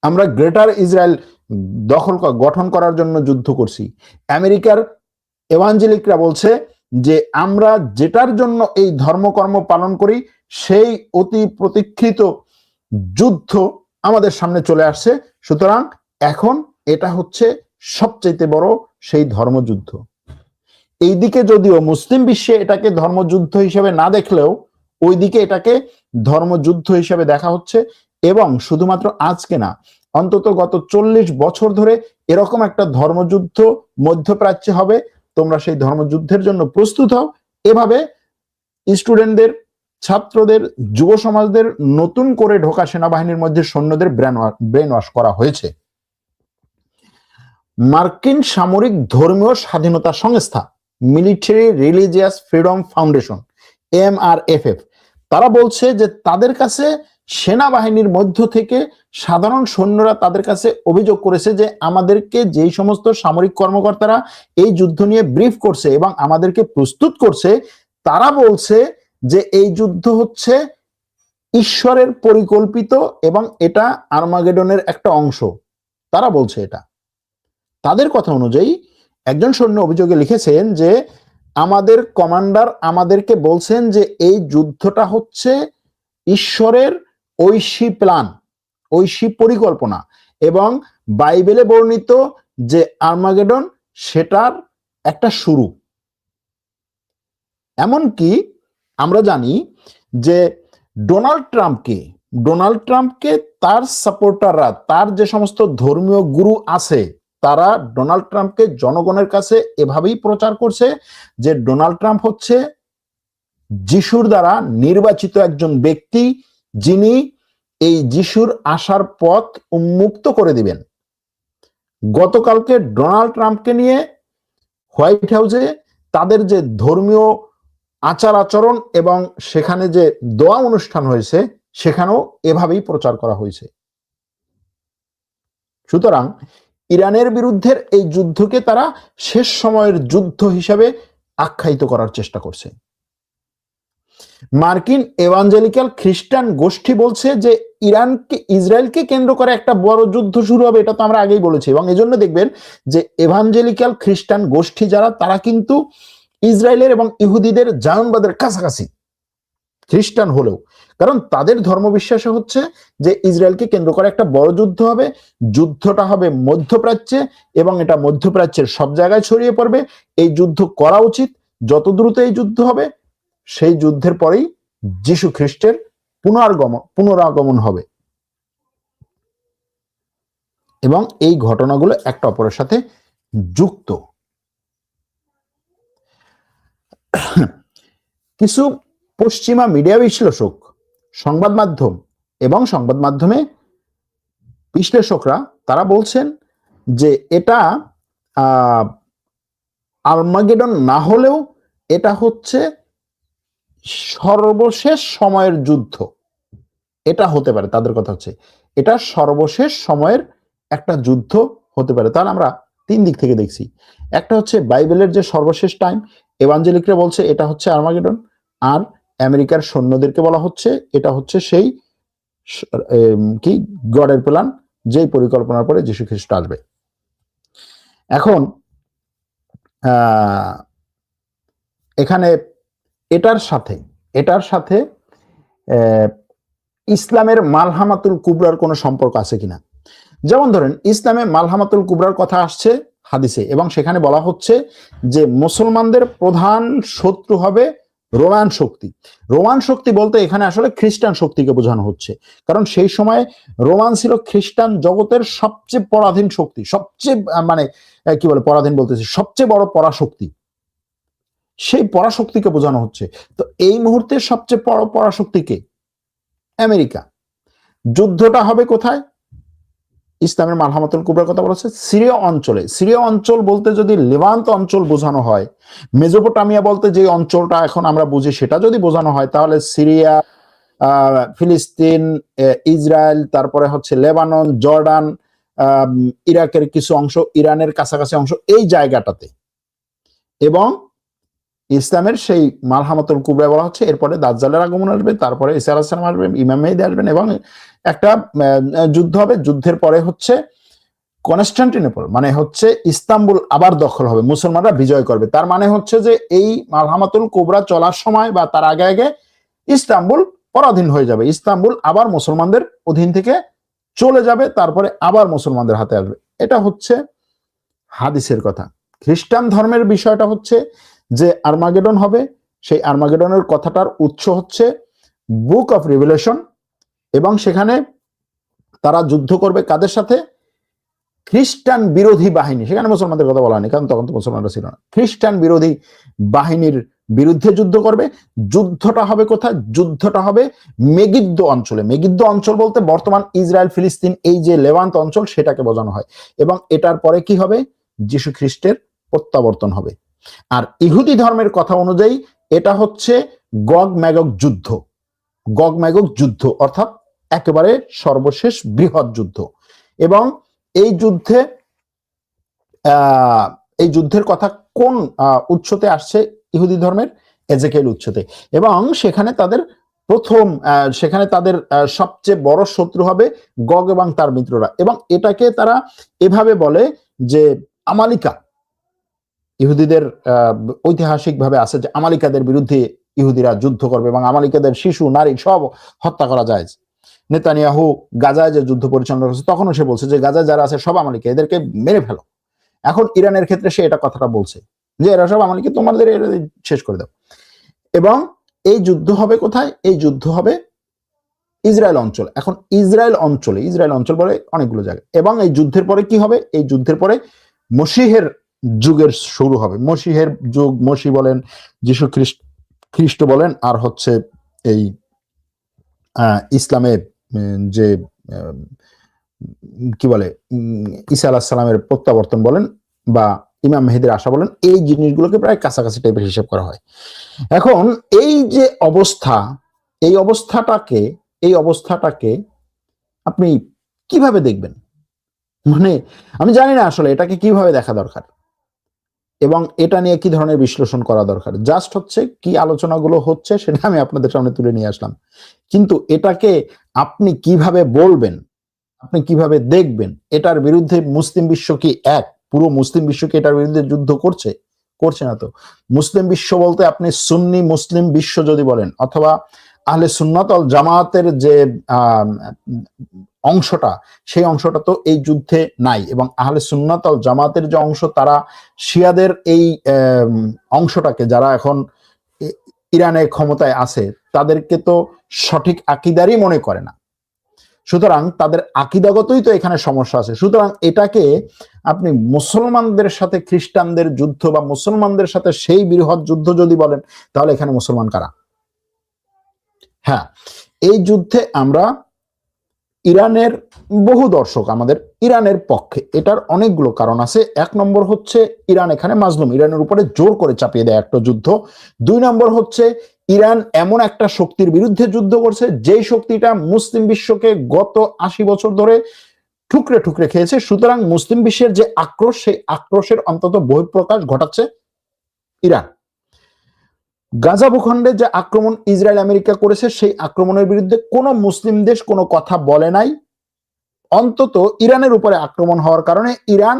আমরা গ্রেটার ইসরায়েল গঠন করার জন্য যুদ্ধ করছি। আমেরিকার এভাঞ্জেলিকরা বলছে যে আমরা যেটার জন্য এই ধর্মকর্ম পালন করি সেই অতি প্রতীক্ষিত যুদ্ধ আমাদের সামনে চলে আসছে, সুতরাং এখন এটা হচ্ছে সবচেয়ে বড় সেই ধর্মযুদ্ধ। এইদিকে যদিও মুসলিম বিশ্বে এটাকে ধর্মযুদ্ধ হিসেবে না দেখলেও ওইদিকে এটাকে ধর্মযুদ্ধ হিসেবে দেখা হচ্ছে, এবং শুধুমাত্র আজকে না, অন্তত গত 40 বছর ধরে এরকম একটা ধর্মযুদ্ধ মধ্যপ্রাচ্যে হবে। তোমরা সেই ধর্মযুদ্ধের জন্য প্রস্তুত হও। এভাবে স্টুডেন্টদের, ছাত্রদের, যুব সমাজদের নতুন করে ঢোকা সেনাবাহিনীর মধ্যে সৈন্যদের ব্রেন ওয়াশ করা হয়েছে। মার্কিন সামরিক ধর্মীয় স্বাধীনতা সংস্থা, military religious freedom foundation, MRFF, তারা বলছে যে তাদের কাছে সেনাবাহিনীর মধ্য থেকে সাধারণ সৈন্যরা তাদের কাছে অভিযোগ করেছে যে আমাদেরকে যেই সমস্ত সামরিক কর্মকর্তারা এই যুদ্ধ নিয়ে ব্রিফ করছে এবং আমাদেরকে প্রস্তুত করছে, তারা বলছে যে এই যুদ্ধ হচ্ছে ঈশ্বরের পরিকল্পিত এবং এটা আর্মাগেডনের একটা অংশ। তারা বলছে এটা। তাদের কথা অনুযায়ী একজন সৈন্য অভিযোগে লিখেছেন যে আমাদের কমান্ডার আমাদেরকে বলছেন যে এই যুদ্ধটা হচ্ছে ঈশ্বরের ঐশী প্ল্যান, ঐশী পরিকল্পনা, এবং বাইবেলে বর্ণিত যে আর্মাগেডন সেটার একটা শুরু। এমনকি আমরা জানি যে ডোনাল্ড ট্রাম্পকে তার সাপোর্টাররা, তার যে সমস্ত ধর্মীয় গুরু আছে, তারা ডোনাল্ড ট্রাম্পকে জনগণের কাছে এভাবেই প্রচার করছে যে ডোনাল্ড ট্রাম্প হচ্ছে যিশুর দ্বারা নির্বাচিত একজন ব্যক্তি, যিনি এই যিশুর আসার পথ উন্মুক্ত করে দিবেন। গতকালকে ডোনাল্ড ট্রাম্পকে নিয়ে হোয়াইট হাউসে তাদের যে ধর্মীয় আচার আচরণ এবং সেখানে যে দোয়া অনুষ্ঠান হয়েছে সেখানেও এভাবেই প্রচার করা হয়েছে। সুতরাং ইরানের বিরুদ্ধের এই যুদ্ধকে তারা শেষ সময়ের যুদ্ধ হিসেবে আখ্যায়িত করার চেষ্টা করছে। মার্কিন এভাঞ্জেলিক্যাল খ্রিস্টান গোষ্ঠী বলছে যে ইসরায়েলকে কেন্দ্র করে একটা বড় যুদ্ধ শুরু হবে, এটা তো আমরা আগেই বলেছি। এবং এজন্য দেখবেন যে এভাঞ্জেলিক্যাল খ্রিস্টান গোষ্ঠী যারা, তারা কিন্তু ইসরায়েলের এবং ইহুদিদের জায়নবাদের কাছাকাছি খ্রিস্টান হলেও, কারণ তাদের ধর্মবিশ্বাসে হচ্ছে যে ইসরায়েলকে কেন্দ্র করে একটা বড় যুদ্ধ হবে, যুদ্ধটা হবে মধ্যপ্রাচ্যে এবং এটা মধ্যপ্রাচ্যের সব জায়গায় ছড়িয়ে পড়বে। এই যুদ্ধ করা উচিত, যত দ্রুত এই যুদ্ধ হবে সেই যুদ্ধের পরেই যিশু খ্রিস্টের পুনরাগমন হবে। এবং এই ঘটনাগুলো একটা অপরের সাথে যুক্ত। কিছু পশ্চিমা মিডিয়া বিশ্লেষক, সংবাদ মাধ্যম এবং সংবাদ মাধ্যমে বিশ্লেষকরা তারা বলছেন যে এটা আর্মাগেডন না হলেও এটা হচ্ছে সর্বশেষ সময়ের যুদ্ধ। এটা হতে পারে, তাদের কথা হচ্ছে এটা সর্বশেষ সময়ের একটা যুদ্ধ হতে পারে। তাহলে আমরা তিন দিক থেকে দেখছি। একটা হচ্ছে বাইবেলের যে সর্বশেষ টাইম, এভাঞ্জেলিকরা বলছে এটা হচ্ছে আর্মাগেডন, আর আমেরিকার সৈন্যদেরকে বলা হচ্ছে এটা হচ্ছে সেই কি গডের প্ল্যান, যেই পরিকল্পনার পরে যীশু খ্রিস্ট আসবে। এখন এখানে এটার সাথে ইসলামের মালহামাতুল কুবরার কোনো সম্পর্ক আছে কিনা। যেমন ধরেন ইসলামে মালহামাতুল কুবরার কথা আসছে হাদিসে, এবং সেখানে বলা হচ্ছে যে মুসলমানদের প্রধান শত্রু হবে রোমান শক্তি। রোমান শক্তি বলতে এখানে আসলে খ্রিস্টান শক্তিকে বোঝানো হচ্ছে, কারণ সেই সময় রোমান ছিল খ্রিস্টান জগতের সবচেয়ে পরাধীন শক্তি, সবচেয়ে কি বলে পরাধীন বলতেছি, সবচেয়ে বড় পরাশক্তি। সেই পরাশক্তিকে বোঝানো হচ্ছে। তো এই মুহূর্তে সবচেয়ে বড় পরাশক্তিকে আমেরিকা। যুদ্ধটা হবে কোথায়? ইসলামের মালহামাতুল কুবরার কথা বলেছে সিরিয়া অঞ্চলে। সিরিয়া অঞ্চল বলতে যদি লেভান্ত অঞ্চল বোঝানো হয়, মেজোপটামিয়া বলতে যে অঞ্চলটা এখন আমরা বুঝি সেটা যদি বোঝানো হয়, তাহলে সিরিয়া, ফিলিস্তিন, ইসরায়েল, তারপরে হচ্ছে লেবানন, জর্ডান, ইরাকের কিছু অংশ, ইরানের কাছাকাছি অংশ, এই জায়গাটাতে। এবং ইসলামের সেই মালহামাতুল কুবরা বলা হচ্ছে এরপরে দাজ্জালের আগমন আসবে, তারপরে ঈসা আলাইহিস সালাম আসবেন, ইমাম মেহেদী আসবেন এবং একটা যুদ্ধ হবে। যুদ্ধের পরে হচ্ছে কনস্টান্টিনোপল মানে হচ্ছে ইস্তাম্বুল আবার দখল হবে, মুসলমানরা বিজয় করবে। তার মানে হচ্ছে যে এই মালহামাতুল কুবরা চলার সময় বা তার আগে আগে ইস্তাম্বুল পরাধীন হয়ে যাবে, ইস্তাম্বুল আবার মুসলমানদের অধীন থেকে চলে যাবে, তারপরে আবার মুসলমানদের হাতে আসবে। এটা হচ্ছে হাদিসের কথা। খ্রিস্টান ধর্মের বিষয়টা হচ্ছে যে আর্মাগেডন হবে, সেই আর্মাগেডনের কথাটার উৎস হচ্ছে বুক অফ রিভেলেশন, এবং সেখানে তারা যুদ্ধ করবে কাদের সাথে? খ্রিস্টান বিরোধী বাহিনী। সেখানে মুসলমানদের কথা বলা হয়নি, কারণ তখন তো মুসলমানরা ছিল না। খ্রিস্টান বিরোধী বাহিনীর বিরুদ্ধে যুদ্ধ করবে। যুদ্ধটা হবে কোথায়? যুদ্ধটা হবে মেগিদ্দো অঞ্চলে। মেগিদ্দো অঞ্চল বলতে বর্তমান ইসরায়েল ফিলিস্তিন এই যে লেভান্ট অঞ্চল সেটাকে বোঝানো হয়। এবং এটার পরে কি হবে? যীশু খ্রিস্টের প্রত্যাবর্তন হবে। আর ইহুদি ধর্মের কথা অনুযায়ী এটা হচ্ছে গগ ম্যাগগ যুদ্ধ। গগ ম্যাগগ যুদ্ধ অর্থাৎ একেবারে সর্বশেষ বৃহৎ যুদ্ধ। এবং এই যুদ্ধের কথা কোন উৎসতে আসছে? ইহুদি ধর্মের এজেকেল উৎসতে। এবং সেখানে তাদের সবচেয়ে বড় শত্রু হবে গগ এবং তার মিত্ররা। এবং এটাকে তারা এভাবে বলে যে আমালিকা। ইহুদিদের ঐতিহাসিক ভাবে আছে যে আমালিকাদের বিরুদ্ধে ইহুদিরা যুদ্ধ করবে এবং আমালিকাদের শিশু নারী সব হত্যা করা যায়। নেতানিয়াহু গাজায় যে যুদ্ধ পরিচালনা করেছে তখনও সে বলছে যে গাজায় যারা আছে সব আমালিকা, এদেরকে মেরে ফেলো। এখন ইরানের ক্ষেত্রে সে এটা কথাটা বলছে যে এরা সব আমালিকা, তোমাদের শেষ করে দাও। এবং এই যুদ্ধ হবে কোথায়? এই যুদ্ধ হবে ইসরায়েল অঞ্চল। এখন ইসরায়েল অঞ্চল বলে অনেকগুলো জায়গা। এবং এই যুদ্ধের পরে কি হবে? এই যুদ্ধের পরে মসিহের যুগের শুরু হবে। মসিহের যুগ, মসি বলেন, যীশু খ্রিস্ট বলেন, আর হচ্ছে এই ইসলামে যে কি বলে ঈসা আলাইহিস সালামের প্রত্যাবর্তন বলেন বা ইমাম মেহেদির আসা বলেন, এই জিনিসগুলোকে প্রায় কাছাকাছি টাইপের হিসাব করা হয়। এখন এই যে অবস্থা, এই অবস্থাটাকে আপনি কিভাবে দেখবেন? মানে আমি জানি না আসলে এটাকে কিভাবে দেখা দরকার এবং এটা নিয়ে কি ধরনের বিশ্লেষণ করা দরকার। জাস্ট হচ্ছে কি আলোচনাগুলো হচ্ছে সেটা আমি আপনাদের সামনে তুলে নিয়ে আসলাম। কিন্তু এটাকে আপনি কিভাবে বলবেন, আপনি কিভাবে দেখবেন? এটার বিরুদ্ধে মুসলিম বিশ্ব কি পুরো মুসলিম বিশ্ব কি এটার বিরুদ্ধে যুদ্ধ করছে? করছে না তো। মুসলিম বিশ্ব বলতে আপনি সুন্নি মুসলিম বিশ্ব যদি বলেন, অথবা আহলে সুন্নাত ওয়াল জামায়াতের যে অংশটা, সেই অংশটা তো এই যুদ্ধে নাই। এবং আহলে সুন্নাত ওয়াল জামায়াতের যে অংশ, তারা শিয়াদের এই অংশটাকে, যারা এখন ইরানে ক্ষমতায় আছে, তাদেরকে তো সঠিক আকীদারই মনে করে না। সুতরাং তাদের আকীদাগতই তো এখানে সমস্যা আছে। সুতরাং এটাকে আপনি মুসলমানদের সাথে খ্রিস্টানদের যুদ্ধ বা মুসলমানদের সাথে সেই বৃহৎ যুদ্ধ যদি বলেন, তাহলে এখানে মুসলমান কারা? হ্যাঁ, এই যুদ্ধে আমরা ইরানের বহু দর্শক আমাদের ইরানের পক্ষে। এটার অনেকগুলো কারণ আছে। 1 নম্বর হচ্ছে ইরান এখানে মাজলুম, ইরানের উপরে জোর করে চাপিয়ে দেয় একটা যুদ্ধ। 2 নম্বর হচ্ছে ইরান এমন একটা শক্তির বিরুদ্ধে যুদ্ধ করছে যেই শক্তিটা মুসলিম বিশ্বকে গত 80 বছর ধরে ঠুকরে ঠুকরে খেয়েছে। সুতরাং মুসলিম বিশ্বের যে আক্রোশ, সেই আক্রোশের অন্তত বহিঃপ্রকাশ ঘটাচ্ছে ইরান। গাজা ভূখণ্ডে যে আক্রমণ ইসরায়েল আমেরিকা করেছে, সেই আক্রমণের বিরুদ্ধে কোনো মুসলিম দেশ কোনো কথা বলে নাই। অন্তত ইরানের উপরে আক্রমণ হওয়ার কারণে ইরান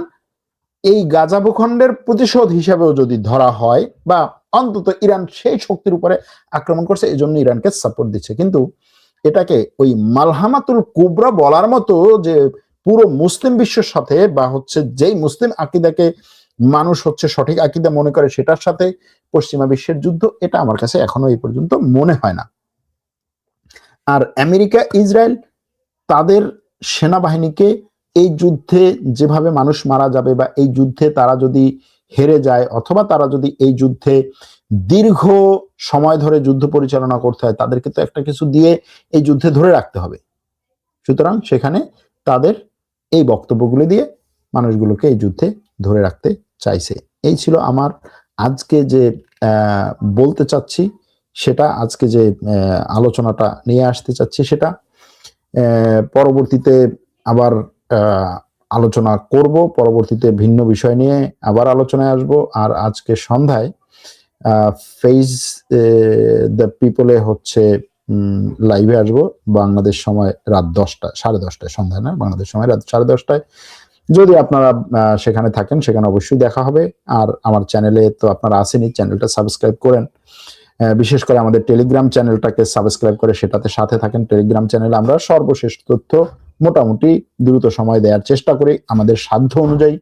এই গাজা ভূখণ্ডের প্রতিশোধ হিসাবেও যদি ধরা হয়, বা অন্তত ইরান সেই শক্তির উপরে আক্রমণ করছে, এই জন্য ইরানকে সাপোর্ট দিচ্ছে। কিন্তু এটাকে ওই মালহামাতুল কুবরা বলার মতো যে পুরো মুসলিম বিশ্বের সাথে, বা হচ্ছে যেই মুসলিম আকীদাকে মানুষ হচ্ছে সঠিক আকীদা মনে করে সেটার সাথে পশ্চিমা বিশ্বের যুদ্ধ, এটা আমার কাছে এখনো এই পর্যন্ত মনে হয় না। আর আমেরিকা ইসরায়েল তাদের সেনাবাহিনীকে এই যুদ্ধে যেভাবে মানুষ মারা যাবে, বা এই যুদ্ধে তারা যদি হেরে যায়, অথবা তারা যদি এই যুদ্ধে দীর্ঘ সময় ধরে যুদ্ধ পরিচালনা করতে হয়, তাদেরকে তো একটা কিছু দিয়ে এই যুদ্ধে ধরে রাখতে হবে। সুতরাং সেখানে তাদের এই বক্তব্যগুলো দিয়ে মানুষগুলোকে এই যুদ্ধে ধরে রাখতে চাইছে। এই ছিল আমার আজকে যে বলতে চাচ্ছি সেটা, আজকে যে আলোচনাটা নিয়ে আসতে চাচ্ছি সেটা। পরবর্তীতে আবার আলোচনা করব, পরবর্তীতে ভিন্ন বিষয় নিয়ে আবার আলোচনায় আসব। আর আজকে সন্ধ্যায় ফেস দ্য পিপলে হচ্ছে লাইভে আসবো, বাংলাদেশ সময় রাত 10টা, 10:30, সন্ধ্যায় না, বাংলাদেশ সময় রাত 10:30। যদি আপনারা সেখানে থাকেন, সেখানে অবশ্যই দেখা হবে। আর আমার চ্যানেলে তো আপনারা আসেনই, চ্যানেলটা সাবস্ক্রাইব করেন। বিশেষ করে আমাদের টেলিগ্রাম চ্যানেলটাকে সাবস্ক্রাইব করে সেটাতে সাথে থাকেন। টেলিগ্রাম চ্যানেলে আমরা সর্বশেষ তথ্য মোটামুটি দ্রুত সময় দেওয়ার চেষ্টা করি আমাদের সাধ্য অনুযায়ী,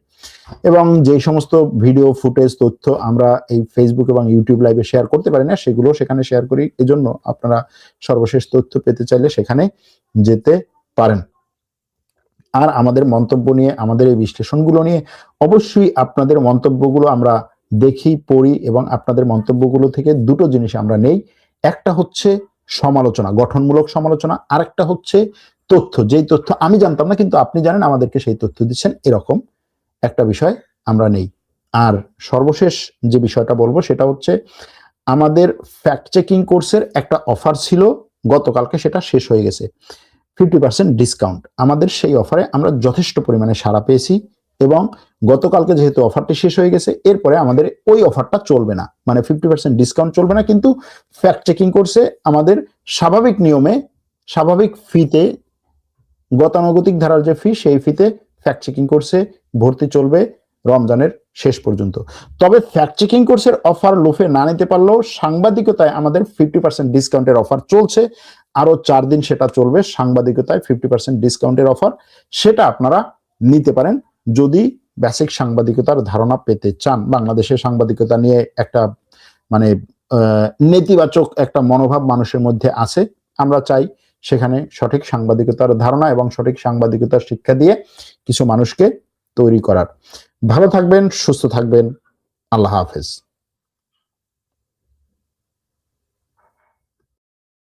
এবং যে সমস্ত ভিডিও ফুটেজ তথ্য আমরা এই ফেসবুক এবং ইউটিউব লাইভে শেয়ার করতে পারি না, সেগুলো সেখানে শেয়ার করি। এজন্য আপনারা সর্বশেষ তথ্য পেতে চাইলে সেখানে যেতে পারেন। আর আমাদের মন্তব্য নিয়ে, আমাদের এই বিশ্লেষণগুলো নিয়ে অবশ্যই আপনাদের মন্তব্যগুলো আমরা দেখি, পড়ি, এবং আপনাদের মন্তব্যগুলো থেকে দুটো জিনিস আমরা নেই। একটা হচ্ছে সমালোচনা, গঠনমূলক সমালোচনা, আরেকটা হচ্ছে তথ্য, যেই তথ্য আমি জানতাম না কিন্তু আপনি জানেন, আমাদেরকে সেই তথ্য দিচ্ছেন, এরকম একটা বিষয় আমরা নেই। আর সর্বশেষ যে বিষয়টা বলবো সেটা হচ্ছে আমাদের ফ্যাক্ট চেকিং কোর্সের একটা অফার ছিল গতকালকে, সেটা শেষ হয়ে গেছে। 50% ডিসকাউন্ট, আমাদের সেই অফারে আমরা যথেষ্ট পরিমাণে সাড়া পেয়েছি, এবং গতকালকে যেহেতু অফারটি শেষ হয়ে গেছে, এরপরে আমাদের ওই অফারটা চলবে না, মানে 50% ডিসকাউন্ট চলবে না, কিন্তু ফ্যাক্ট চেকিং কোর্সে আমাদের স্বাভাবিক নিয়মে, স্বাভাবিক ফিতে, গতানুগতিক ধারার যে ফি, সেই ফিতে ফ্যাক্ট চেকিং কোর্সে ভর্তি চলবে রমজানের শেষ পর্যন্ত। তবে ফ্যাক্ট চেকিং কোর্সের অফার লোফে না নিতে পারলেও সাংবাদিকতায় আমাদের 50% ডিসকাউন্টের অফার চলছে, আরো 4 দিন সেটা চলবে। সাংবাদিকতায় 50% ডিসকাউন্টের অফার, সেটা আপনারা নিতে পারেন যদি বেসিক সাংবাদিকতার ধারণা পেতে চান। বাংলাদেশের সাংবাদিকতা নিয়ে একটা মানে নেতিবাচক একটা মনোভাব মানুষের মধ্যে আছে। আমরা চাই সেখানে সঠিক সাংবাদিকতার ধারণা এবং সঠিক সাংবাদিকতার শিক্ষা দিয়ে কিছু মানুষকে তৈরি করার। ভালো থাকবেন, সুস্থ থাকবেন, আল্লাহ হাফেজ।